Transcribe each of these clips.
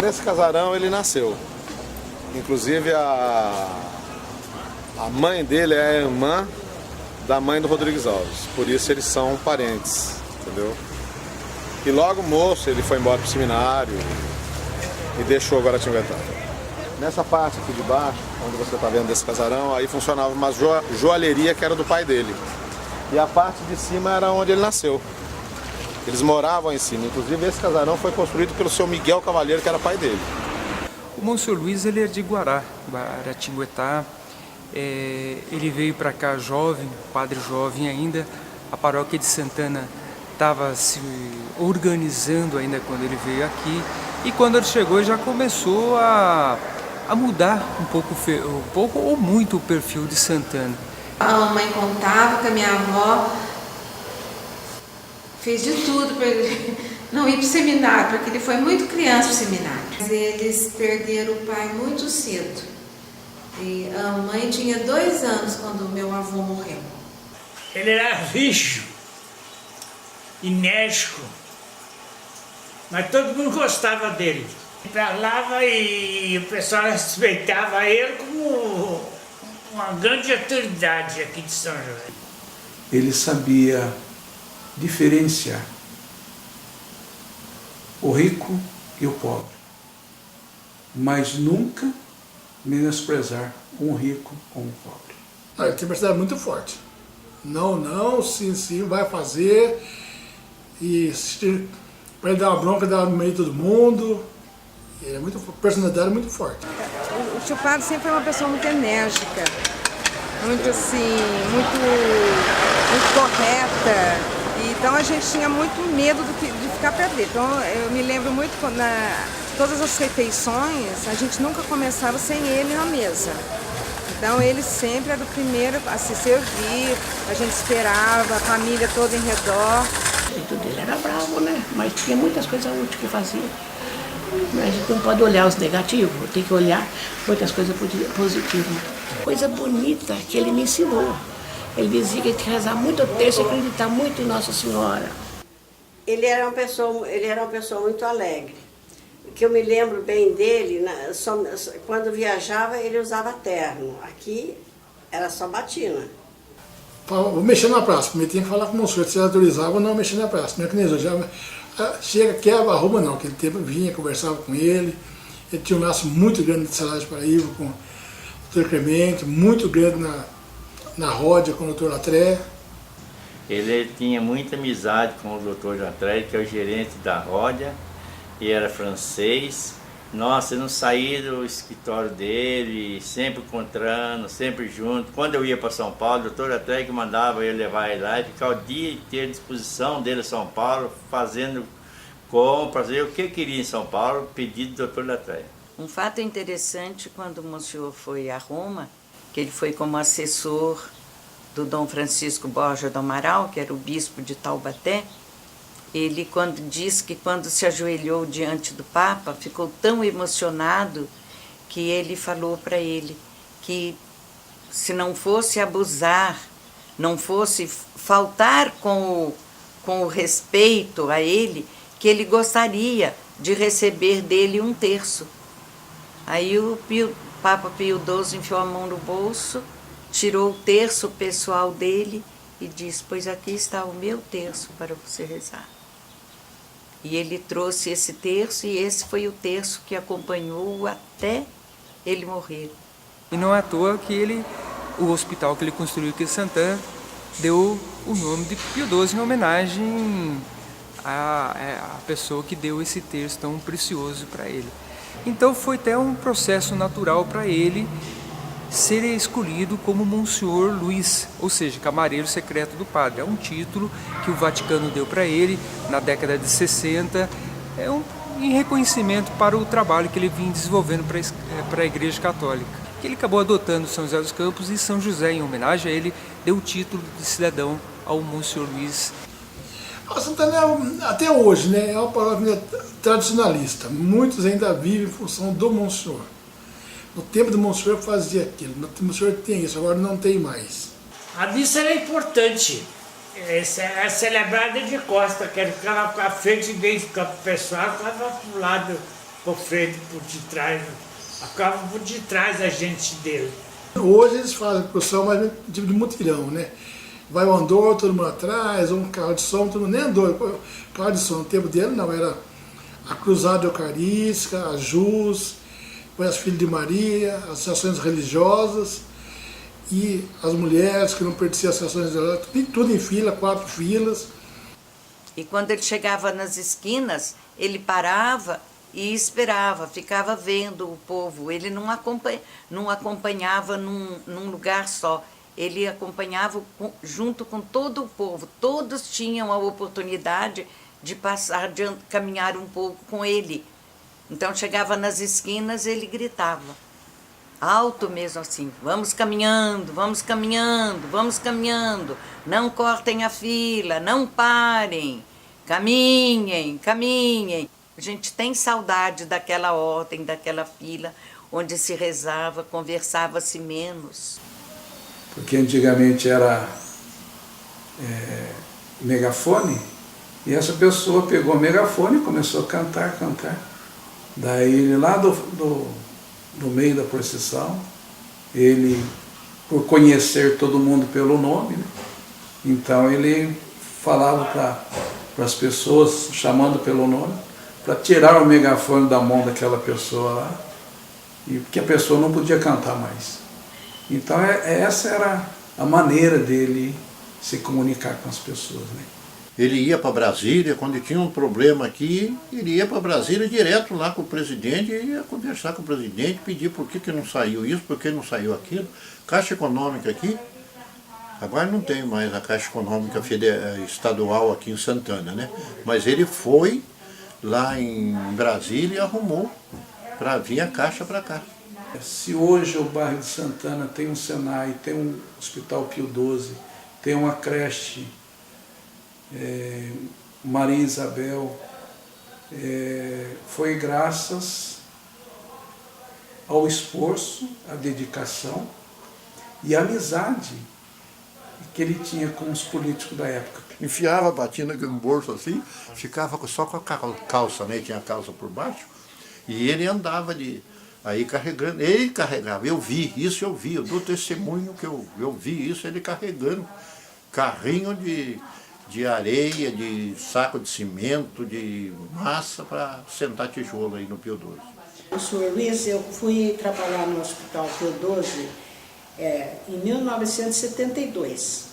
nesse casarão ele nasceu. Inclusive a mãe dele é a irmã da mãe do Rodrigues Alves. Por isso eles são parentes, entendeu? E logo moço ele foi embora pro seminário e deixou Guaratinguetá. Nessa parte aqui de baixo, onde você está vendo desse casarão, aí funcionava uma joalheria que era do pai dele. E a parte de cima era onde ele nasceu. Eles moravam em cima. Inclusive esse casarão foi construído pelo seu Miguel Cavalheiro, que era pai dele. O Monsenhor Luiz ele é de Guaratinguetá. Ele veio para cá jovem, padre jovem ainda. A paróquia de Santana estava se organizando ainda quando ele veio aqui. E quando ele chegou já começou a mudar um pouco ou muito o perfil de Santana. A mamãe contava que a minha avó fez de tudo para ele não ir para o seminário, porque ele foi muito criança para o seminário. Eles perderam o pai muito cedo. E a mãe tinha 2 anos quando meu avô morreu. Ele era rígido, enérgico, mas todo mundo gostava dele. Falava e o pessoal respeitava ele como uma grande autoridade aqui de São José. Ele sabia diferenciar o rico e o pobre, mas nunca menosprezar um rico com um pobre. Ele tem personalidade muito forte. Não, sim, vai fazer. E para ele dar uma bronca, dar no meio de todo mundo. Ele é personalidade muito forte. O tio Padre sempre foi uma pessoa muito enérgica, muito assim, muito correta. Então a gente tinha muito medo de ficar perto dele. Então eu me lembro muito todas as refeições, a gente nunca começava sem ele na mesa. Então ele sempre era o primeiro a se servir, a gente esperava, a família toda em redor. E tudo ele era bravo, né? Mas tinha muitas coisas úteis que fazia. A gente não pode olhar os negativos, tem que olhar muitas coisas positivas. Coisa bonita que ele me ensinou. Ele dizia que tinha que rezar muito terço e acreditar muito em Nossa Senhora. Ele era uma pessoa muito alegre. O que eu me lembro bem dele, quando viajava ele usava terno. Aqui era só batina. Vou mexer na praça, primeiro tinha que falar com o monsenhor se ele autorizava ou não mexer na praça. Não é que nem eu já chega, quebra, arruma não, aquele tempo eu vinha, conversava com ele. Ele tinha um laço muito grande de Salário de Paraíba com o Dr. Clemente, muito grande na Ródia com o Dr. Latré. Ele tinha muita amizade com o Dr. Latré, que é o gerente da Ródia, e era francês. Nossa, eu não saía do escritório dele, sempre encontrando, sempre junto. Quando eu ia para São Paulo, o Dr. Latré que mandava eu levar ele lá e ficar o dia inteiro à disposição dele em São Paulo, fazendo compras, o que eu queria em São Paulo, pedido do Dr. Latré. Um fato interessante, quando o Monsenhor foi a Roma, que ele foi como assessor do Dom Francisco Borja do Amaral, que era o bispo de Taubaté, ele diz que quando se ajoelhou diante do Papa, ficou tão emocionado que ele falou para ele que se não fosse abusar, não fosse faltar com o respeito a ele, que ele gostaria de receber dele 1/3. Aí o Papa Pio XII enfiou a mão no bolso, tirou o terço pessoal dele e disse: pois aqui está o meu terço para você rezar. E ele trouxe esse terço e esse foi o terço que acompanhou até ele morrer. E não é à toa que o hospital que ele construiu aqui em Santana deu o nome de Pio XII em homenagem à pessoa que deu esse terço tão precioso para ele. Então foi até um processo natural para ele ser escolhido como Monsenhor Luiz, ou seja, camareiro secreto do padre. É um título que o Vaticano deu para ele na década de 60, em reconhecimento para o trabalho que ele vinha desenvolvendo para a Igreja Católica. Ele acabou adotando São José dos Campos e São José, em homenagem a ele, deu o título de cidadão ao Monsenhor Luiz. A Santana, até hoje, né, é uma paróquia tradicionalista. Muitos ainda vivem em função do Monsenhor. No tempo do Monsenhor fazia aquilo, no tempo do Monsenhor tem isso, agora não tem mais. A missa era importante, era celebrada de costa, que ele ficava à frente dele, ficava o pessoal, ficava para o lado por frente, por detrás, ficava por detrás a gente dele. Hoje eles fazem produção mais tipo de mutirão, né? Vai o andor, todo mundo atrás, um carro de som, todo mundo nem andou. Carro de som no tempo dele não, era a Cruzada Eucarística, a JUS, depois as Filhas de Maria, as associações religiosas e as mulheres que não pertenciam às associações religiosas, tudo em fila, 4 filas. E quando ele chegava nas esquinas, ele parava e esperava, ficava vendo o povo. Ele não acompanhava num lugar só. Ele acompanhava junto com todo o povo. Todos tinham a oportunidade de passar, de caminhar um pouco com ele. Então chegava nas esquinas, ele gritava, alto mesmo assim, vamos caminhando, vamos caminhando, vamos caminhando, não cortem a fila, não parem, caminhem, caminhem. A gente tem saudade daquela ordem, daquela fila, onde se rezava, conversava-se menos. Porque antigamente era megafone, e essa pessoa pegou o megafone e começou a cantar. Daí ele lá do meio da procissão, ele, por conhecer todo mundo pelo nome, né? Então ele falava para as pessoas, chamando pelo nome, para tirar o megafone da mão daquela pessoa lá, e porque a pessoa não podia cantar mais. Então essa era a maneira dele se comunicar com as pessoas, né? Ele ia para Brasília, quando tinha um problema aqui, ele ia para Brasília direto lá com o presidente, e ia conversar com o presidente, pedir por que não saiu isso, por que não saiu aquilo. Caixa Econômica aqui, agora não tem mais a Caixa Econômica estadual aqui em Santana, né? Mas ele foi lá em Brasília e arrumou para vir a Caixa para cá. Se hoje o bairro de Santana tem um Senai, tem um Hospital Pio XII, tem uma creche, Maria Isabel, foi graças ao esforço, à dedicação e à amizade que ele tinha com os políticos da época. Enfiava a batina no bolso assim, ficava só com a calça, né? Tinha a calça por baixo, e ele andava aí carregando, ele carregava, eu vi, eu dou testemunho que eu vi isso, ele carregando carrinho de areia, de saco de cimento, de massa para sentar tijolo aí no Pio XII. Senhor Luiz, eu fui trabalhar no Hospital Pio XII em 1972.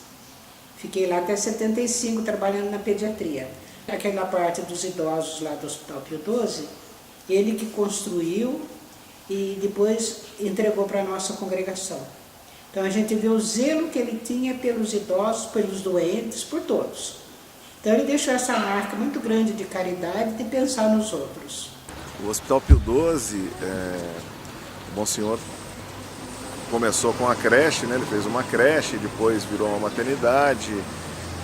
Fiquei lá até 75 trabalhando na pediatria. Aquela parte dos idosos lá do Hospital Pio XII, ele que construiu e depois entregou para a nossa congregação. Então a gente vê o zelo que ele tinha pelos idosos, pelos doentes, por todos. Então ele deixou essa marca muito grande de caridade, de pensar nos outros. O Hospital Pio XII, o bom senhor começou com a creche, né? Ele fez uma creche, depois virou uma maternidade,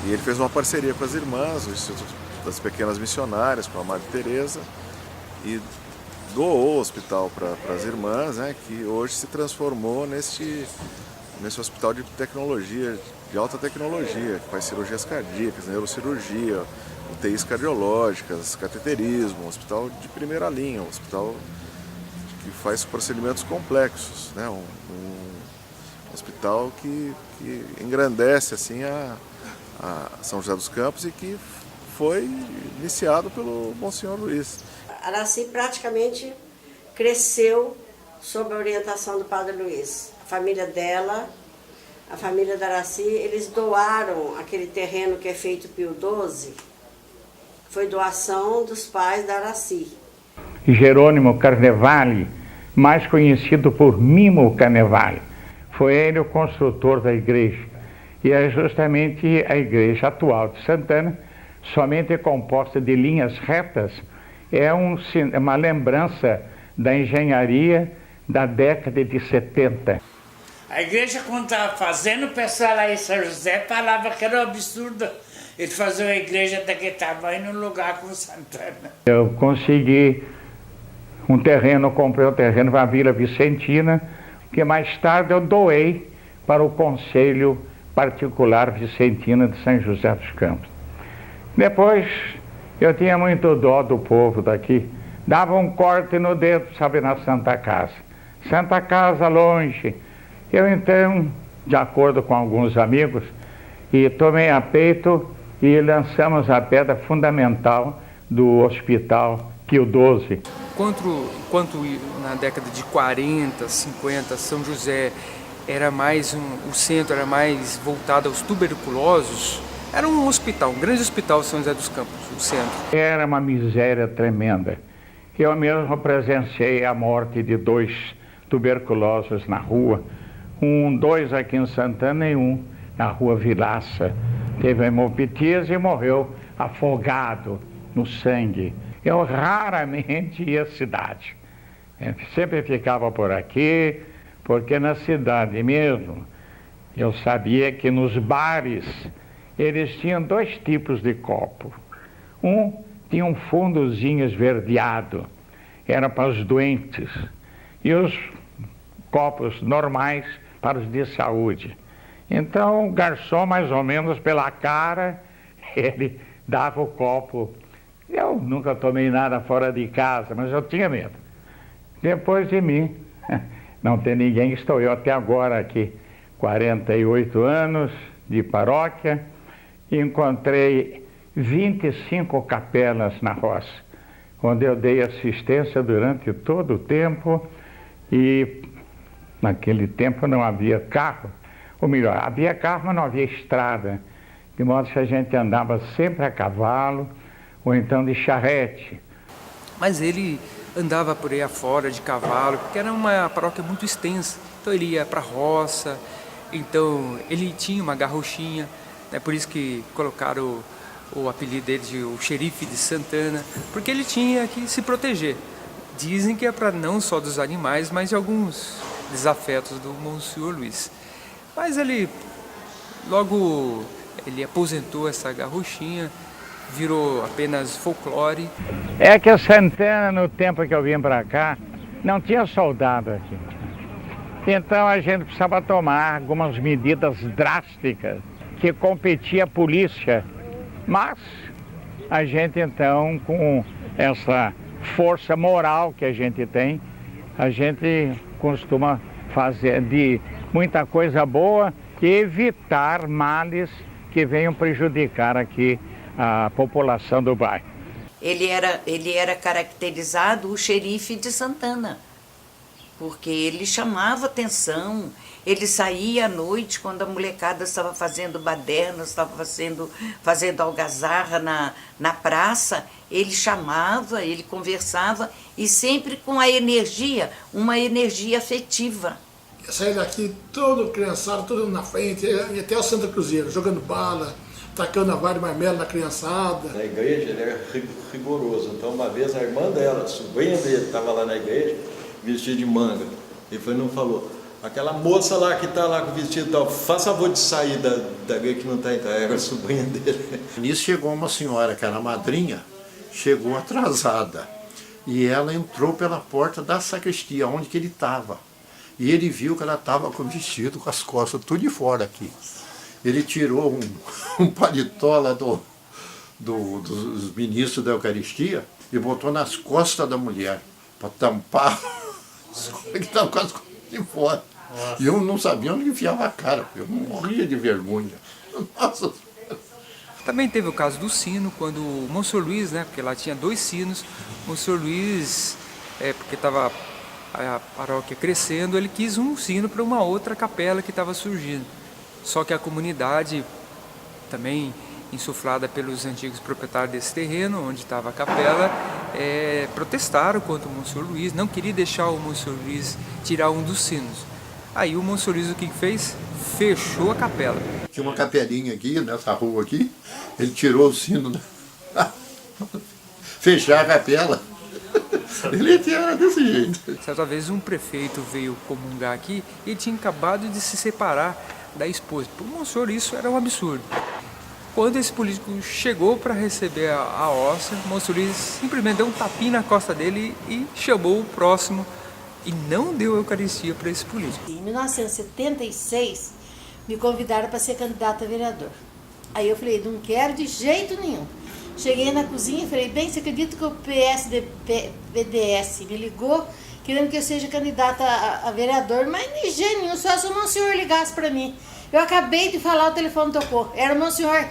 e ele fez uma parceria com as irmãs, o Instituto das Pequenas Missionárias, com a Madre Teresa, e doou o hospital para as irmãs, né? Que hoje se transformou nesse hospital de tecnologia, de alta tecnologia, que faz cirurgias cardíacas, neurocirurgia, UTIs cardiológicas, cateterismo, um hospital de primeira linha, um hospital que faz procedimentos complexos, né? Um hospital que engrandece assim a São José dos Campos e que foi iniciado pelo Monsenhor Luiz. Araci praticamente cresceu sob a orientação do Padre Luiz. A família dela, a família da Araci, eles doaram aquele terreno que é feito Pio XII, foi doação dos pais da Araci. Jerônimo Carnevale, mais conhecido por Mimo Carnevale, foi ele o construtor da igreja. E é justamente a igreja atual de Santana, somente composta de linhas retas, é uma lembrança da engenharia da década de 70. A igreja, quando estava fazendo, o pessoal lá em São José falava que era um absurdo ele fazer uma igreja daquele tamanho num lugar como Santana. Eu consegui um terreno, comprei um terreno para a Vila Vicentina, que mais tarde eu doei para o Conselho Particular Vicentina de São José dos Campos. Depois, eu tinha muito dó do povo daqui, dava um corte no dedo, sabe, na Santa Casa. Santa Casa longe. Eu então, de acordo com alguns amigos, e tomei a peito e lançamos a pedra fundamental do Hospital Pio XII. Enquanto na década de 40, 50, São José era mais o centro era mais voltado aos tuberculosos, era um hospital, um grande hospital São José dos Campos, o centro. Era uma miséria tremenda. Eu mesmo presenciei a morte de 2 tuberculosos na rua, 2 aqui em Santana e 1 na rua Vilaça. Teve hemoptise e morreu afogado no sangue. Eu raramente ia à cidade. Eu sempre ficava por aqui, porque na cidade mesmo eu sabia que nos bares eles tinham 2 tipos de copo. Um tinha um fundozinho esverdeado, era para os doentes, e os copos normais para os de saúde. Então o garçom, mais ou menos pela cara, ele dava o copo. Eu nunca tomei nada fora de casa, mas eu tinha medo. Depois de mim, não tem ninguém, estou eu até agora aqui, 48 anos de paróquia, e encontrei 25 capelas na roça, onde eu dei assistência durante todo o tempo, e naquele tempo não havia carro, ou melhor, havia carro, mas não havia estrada, de modo que a gente andava sempre a cavalo, ou então de charrete. Mas ele andava por aí afora de cavalo, porque era uma paróquia muito extensa. Então ele ia para a roça, então ele tinha uma garrochinha, né? Por isso que colocaram o apelido dele de o xerife de Santana, porque ele tinha que se proteger. Dizem que é para não só dos animais, mas de alguns desafetos do Monsenhor Luiz. Mas ele logo aposentou essa garrochinha, virou apenas folclore. É que a Santana, no tempo que eu vim para cá, não tinha soldado aqui. Então a gente precisava tomar algumas medidas drásticas que competia a polícia. Mas a gente então, com essa força moral que a gente tem, a gente costuma fazer de muita coisa boa e evitar males que venham prejudicar aqui a população do bairro. Ele era caracterizado o xerife de Santana, porque ele chamava atenção, ele saía à noite quando a molecada estava fazendo baderna, estava fazendo algazarra na praça, ele chamava, ele conversava e sempre com a energia, uma energia afetiva. Eu saí daqui todo criançado, todo na frente, e até o Santa Cruzeiro, jogando bala, tacando a vara de marmelo na criançada. Na igreja ele era rigoroso, então uma vez a irmã dela, a sobrinha dele, estava lá na igreja, vestida de manga. Ele foi, não falou, aquela moça lá que está lá com o vestido tal, faça favor de sair da igreja que não está entrando, era a sobrinha dele. Nisso chegou uma senhora que era madrinha, chegou atrasada, e ela entrou pela porta da sacristia, onde que ele estava. E ele viu que ela estava com o vestido, com as costas tudo de fora aqui. Ele tirou um paletó lá dos ministros da Eucaristia e botou nas costas da mulher, para tampar as coisas que estavam com as costas de fora. Nossa. E eu não sabia onde enfiava a cara, eu morria de vergonha. Nossa. Também teve o caso do sino, quando o Monsenhor Luiz, né, porque lá tinha 2 sinos, o Monsenhor Luiz, porque estava a paróquia crescendo, ele quis um sino para uma outra capela que estava surgindo. Só que a comunidade, também insuflada pelos antigos proprietários desse terreno, onde estava a capela, protestaram contra o Monsenhor Luiz, não queria deixar o Monsenhor Luiz tirar um dos sinos. Aí o Monsenhor Luiz o que fez? Fechou a capela. Tinha uma capelinha aqui, nessa rua aqui, ele tirou o sino, fechar a capela. Ele era desse jeito. Certa vez um prefeito veio comungar aqui e ele tinha acabado de se separar da esposa. Para o Monsenhor isso era um absurdo. Quando esse político chegou para receber a hóstia, o Monsenhor Luiz simplesmente deu um tapinha na costa dele e chamou o próximo e não deu a Eucaristia para esse político. Em 1976, me convidaram para ser candidata a vereador. Aí eu falei, não quero de jeito nenhum. Cheguei na cozinha e falei, bem, você acredita que o PDS me ligou querendo que eu seja candidata a vereador? Mas de jeito nenhum, só se o Monsenhor ligasse para mim. Eu acabei de falar, o telefone tocou. Era o Monsenhor.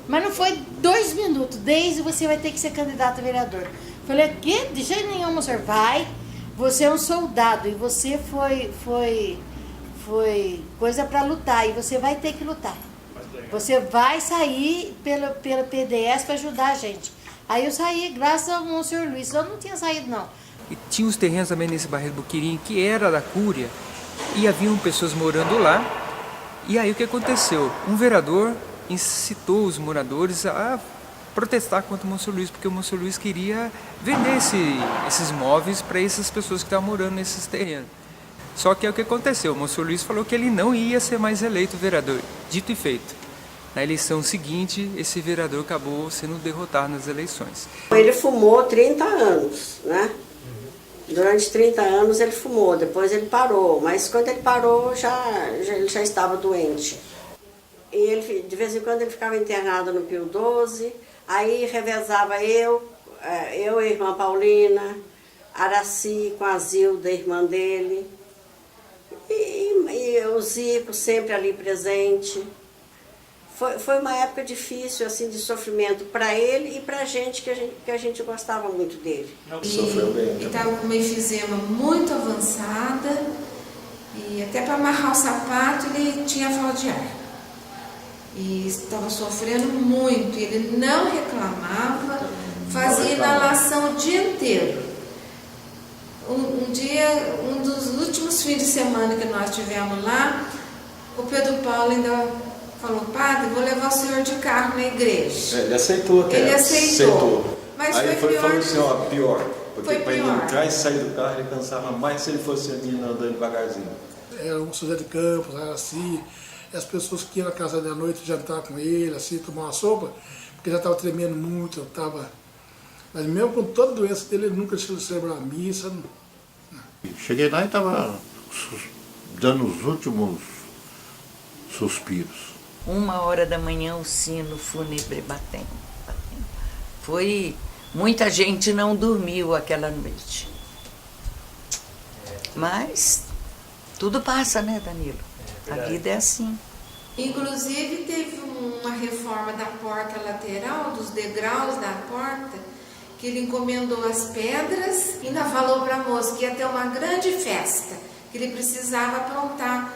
Mas não foi 2 minutos. Desde você vai ter que ser candidato a vereador. Falei, que? De jeito nenhum, Monsenhor. Vai. Você é um soldado e você foi coisa para lutar. E você vai ter que lutar. Você vai sair pelo PDS para ajudar a gente. Aí eu saí, graças ao Monsenhor Luiz. Eu não tinha saído, não. E tinha os terrenos também nesse bairro do Boquirim, que era da Cúria. E haviam pessoas morando lá. E aí o que aconteceu? Um vereador incitou os moradores a protestar contra o Monsenhor Luiz, porque o Monsenhor Luiz queria vender esses imóveis para essas pessoas que estavam morando nesses terrenos. Só que é o que aconteceu, o Monsenhor Luiz falou que ele não ia ser mais eleito vereador, dito e feito. Na eleição seguinte, esse vereador acabou sendo derrotado nas eleições. Ele fumou 30 anos, né? Durante 30 anos ele fumou, depois ele parou, mas quando ele parou ele já estava doente. E ele, de vez em quando ele ficava internado no Pio XII, aí revezava eu e a irmã Paulina, Araci com a Zilda, irmã dele, e o Zico sempre ali presente. Foi uma época difícil, assim, de sofrimento para ele e para a gente, que a gente gostava muito dele. Ele estava com uma efizema muito avançada e até para amarrar o sapato ele tinha falta de ar. E estava sofrendo muito, ele não reclamava, fazia inalação o dia inteiro. Um dos últimos fins de semana que nós tivemos lá, o Pedro Paulo ainda falou, padre, vou levar o senhor de carro na igreja. Ele aceitou até. Ele aceitou. Mas aí foi ele falou pior. assim, ó, pior. Porque para ele pior. entrar e sair do carro, ele cansava mais se ele fosse a menina andando devagarzinho. Era o José de Campos, era assim, as pessoas que iam na casa dele à noite jantar com ele, assim, tomar uma sopa, porque já estava tremendo muito, mas mesmo com toda a doença dele, ele nunca deixou de celebrar a missa. Cheguei lá e estava dando os últimos suspiros. 1h da manhã o sino fúnebre batendo. Muita gente não dormiu aquela noite. Mas tudo passa, né, Danilo? A vida é assim. Inclusive teve uma reforma da porta lateral, dos degraus da porta, que ele encomendou as pedras e ainda falou para a moça que ia ter uma grande festa, que ele precisava aprontar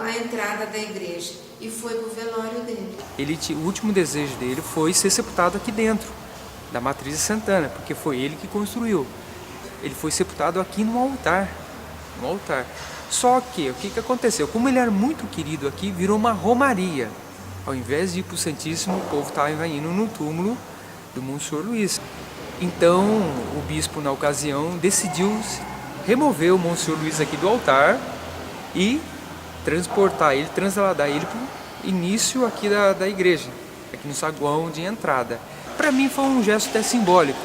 a entrada da igreja. E foi pro velório dele. O último desejo dele foi ser sepultado aqui dentro, da Matriz de Santana, porque foi ele que construiu. Ele foi sepultado aqui no altar. Só que, o que aconteceu? Como ele era muito querido aqui, virou uma romaria. Ao invés de ir para o Santíssimo, o povo estava indo no túmulo do Monsenhor Luiz. Então, o bispo, na ocasião, decidiu remover o Monsenhor Luiz aqui do altar e trasladar ele para o início aqui da igreja, aqui no saguão de entrada. Para mim foi um gesto até simbólico,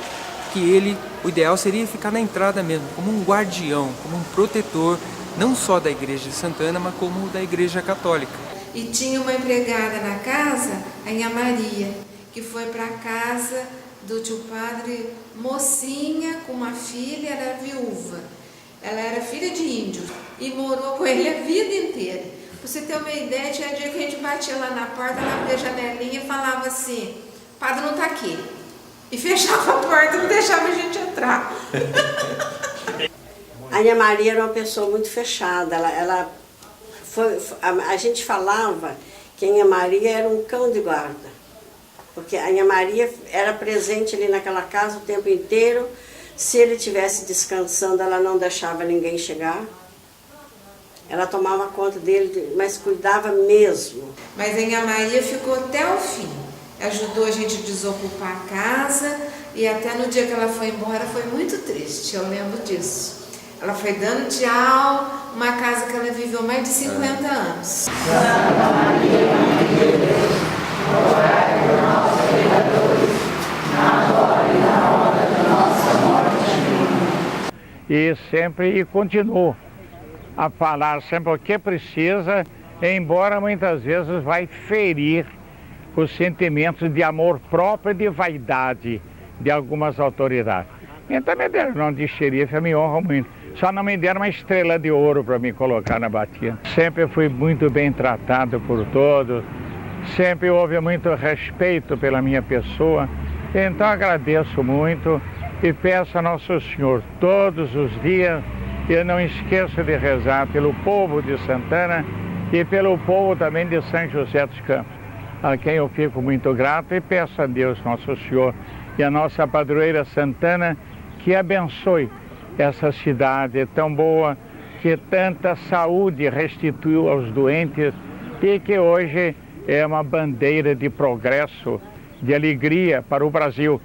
que o ideal seria ficar na entrada mesmo, como um guardião, como um protetor, não só da igreja de Santana, mas como da igreja católica. E tinha uma empregada na casa, a Inha Maria, que foi para a casa do tio padre, mocinha, com uma filha, era viúva. Ela era filha de índio e morou com ele a vida inteira. Pra você ter uma ideia, tinha dia que a gente batia lá na porta, ela abria a janelinha e falava assim, padre não tá aqui. E fechava a porta e não deixava a gente entrar. A Inha Maria era uma pessoa muito fechada. A gente falava que a Inha Maria era um cão de guarda. Porque a Inha Maria era presente ali naquela casa o tempo inteiro. Se ele estivesse descansando, ela não deixava ninguém chegar. Ela tomava conta dele, mas cuidava mesmo. Mas a Inha Maria ficou até o fim. Ajudou a gente a desocupar a casa e até no dia que ela foi embora foi muito triste, eu lembro disso. Ela foi dando tchau, uma casa que ela viveu mais de 50 anos. E sempre continuo a falar sempre o que precisa, embora muitas vezes vai ferir os sentimentos de amor próprio e de vaidade de algumas autoridades. Então me deram o nome de xerife, eu me honro muito. Só não me deram uma estrela de ouro para me colocar na batina. Sempre fui muito bem tratado por todos, sempre houve muito respeito pela minha pessoa. Então agradeço muito e peço a Nosso Senhor todos os dias, e eu não esqueço de rezar pelo povo de Santana e pelo povo também de São José dos Campos, a quem eu fico muito grato, e peço a Deus Nosso Senhor e a nossa padroeira Santana que abençoe essa cidade tão boa, que tanta saúde restituiu aos doentes e que hoje é uma bandeira de progresso, de alegria para o Brasil.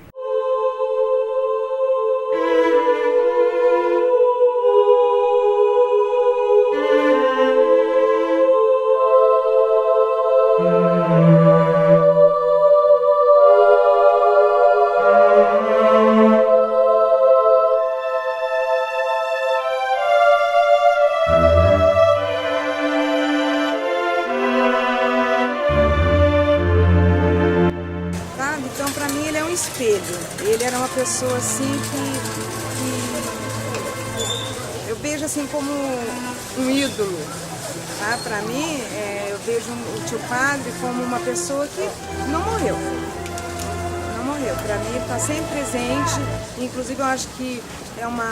Ele era uma pessoa assim que eu vejo assim como um ídolo, tá? Para mim, eu vejo o tio Padre como uma pessoa que não morreu. Não morreu. Para mim, ele está sempre presente. Inclusive, eu acho que é uma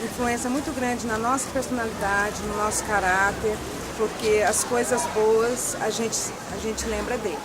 influência muito grande na nossa personalidade, no nosso caráter, porque as coisas boas a gente lembra dele.